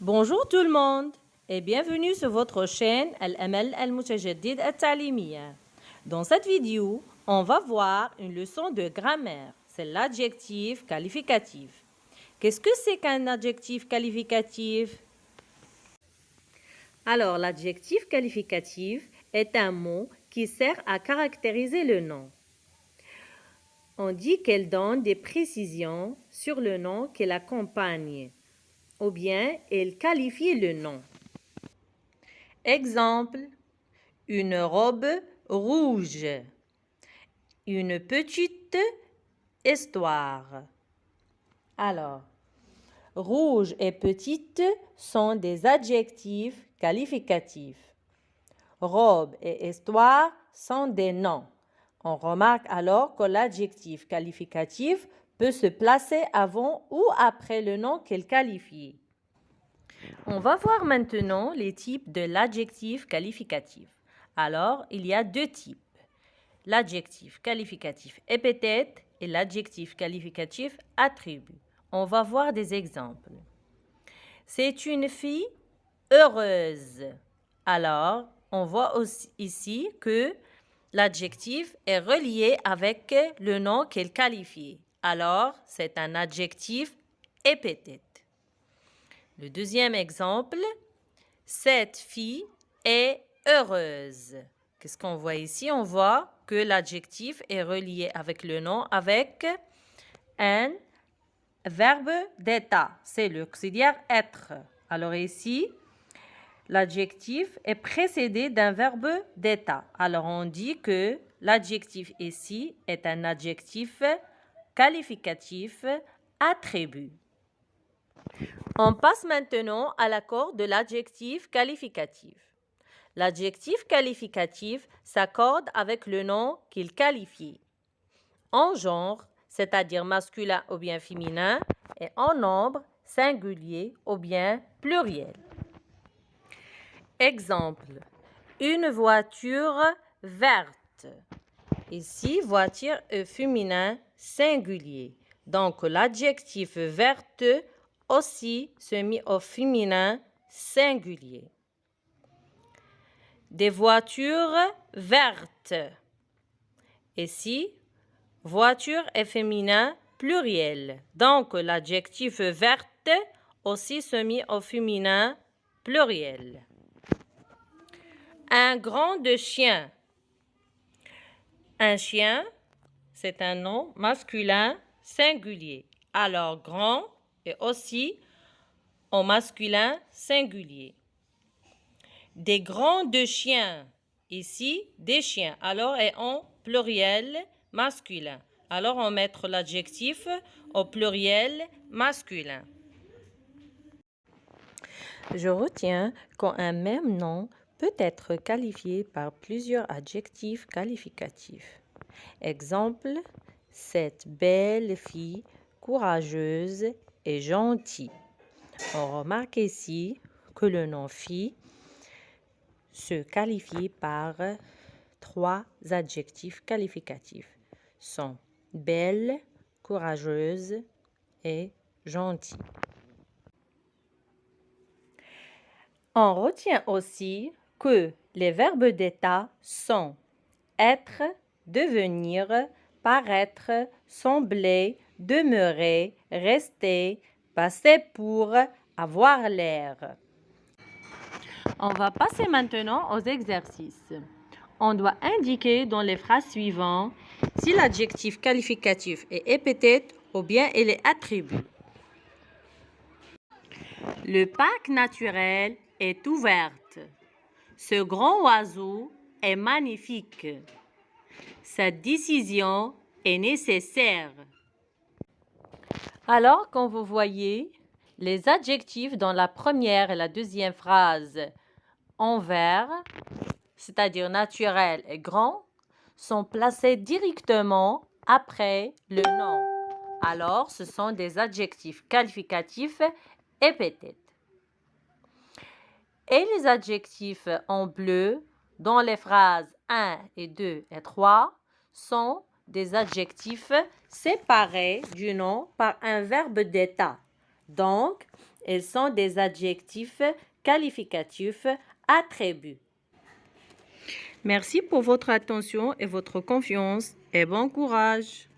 Bonjour tout le monde et bienvenue sur votre chaîne Al-Amal Al-Mutajaddid Al-Ta'limiyya. Dans cette vidéo, on va voir une leçon de grammaire. C'est l'adjectif qualificatif. Qu'est-ce que c'est qu'un adjectif qualificatif? Alors, l'adjectif qualificatif est un mot qui sert à caractériser le nom. On dit qu'elle donne des précisions sur le nom qui l'accompagne, ou bien elle qualifie le nom. Exemple, une robe rouge, une petite histoire. Alors, rouge et petite sont des adjectifs qualificatifs. Robe et histoire sont des noms. On remarque alors que l'adjectif qualificatif peut se placer avant ou après le nom qu'elle qualifie. On va voir maintenant les types de l'adjectif qualificatif. Alors, il y a deux types. L'adjectif qualificatif épithète et l'adjectif qualificatif attribut. On va voir des exemples. C'est une fille heureuse. Alors, on voit aussi ici que l'adjectif est relié avec le nom qu'elle qualifie. Alors, c'est un adjectif épithète. Le deuxième exemple, cette fille est heureuse. Qu'est-ce qu'on voit ici? On voit que l'adjectif est relié avec le nom avec un verbe d'état. C'est l'auxiliaire être. Alors ici, l'adjectif est précédé d'un verbe d'état. Alors on dit que l'adjectif ici est un adjectif qualificatif attribut. On passe maintenant à l'accord de l'adjectif qualificatif. L'adjectif qualificatif s'accorde avec le nom qu'il qualifie. En genre, c'est-à-dire masculin ou bien féminin, et en nombre, singulier ou bien pluriel. Exemple, une voiture verte. Ici, voiture est féminin singulier. Donc, l'adjectif verte aussi se met au féminin singulier. Des voitures vertes. Ici, voiture est féminin pluriel. Donc, l'adjectif verte aussi se met au féminin pluriel. Un grand chien. Un chien, c'est un nom masculin singulier. Alors, grand est aussi au masculin singulier. Des grands chiens. Ici, des chiens. Alors, est en pluriel masculin. Alors, on met l'adjectif au pluriel masculin. Je retiens qu'un même nom peut être qualifié par plusieurs adjectifs qualificatifs. Exemple, cette belle fille courageuse et gentille. On remarque ici que le nom fille se qualifie par trois adjectifs qualificatifs. Sont belle, courageuse et gentille. On retient aussi que les verbes d'état sont être, devenir, paraître, sembler, demeurer, rester, passer pour, avoir l'air. On va passer maintenant aux exercices. On doit indiquer dans les phrases suivantes si l'adjectif qualificatif est épithète ou bien il est attribut. Le parc naturel est ouvert. Ce grand oiseau est magnifique. Cette décision est nécessaire. Alors, quand vous voyez les adjectifs dans la première et la deuxième phrase en vert, c'est-à-dire naturel et grand, sont placés directement après le nom. Alors, ce sont des adjectifs qualificatifs épithètes. Et les adjectifs en bleu dans les phrases 1 et 2 et 3 sont des adjectifs séparés du nom par un verbe d'état. Donc, elles sont des adjectifs qualificatifs attributs. Merci pour votre attention et votre confiance et bon courage.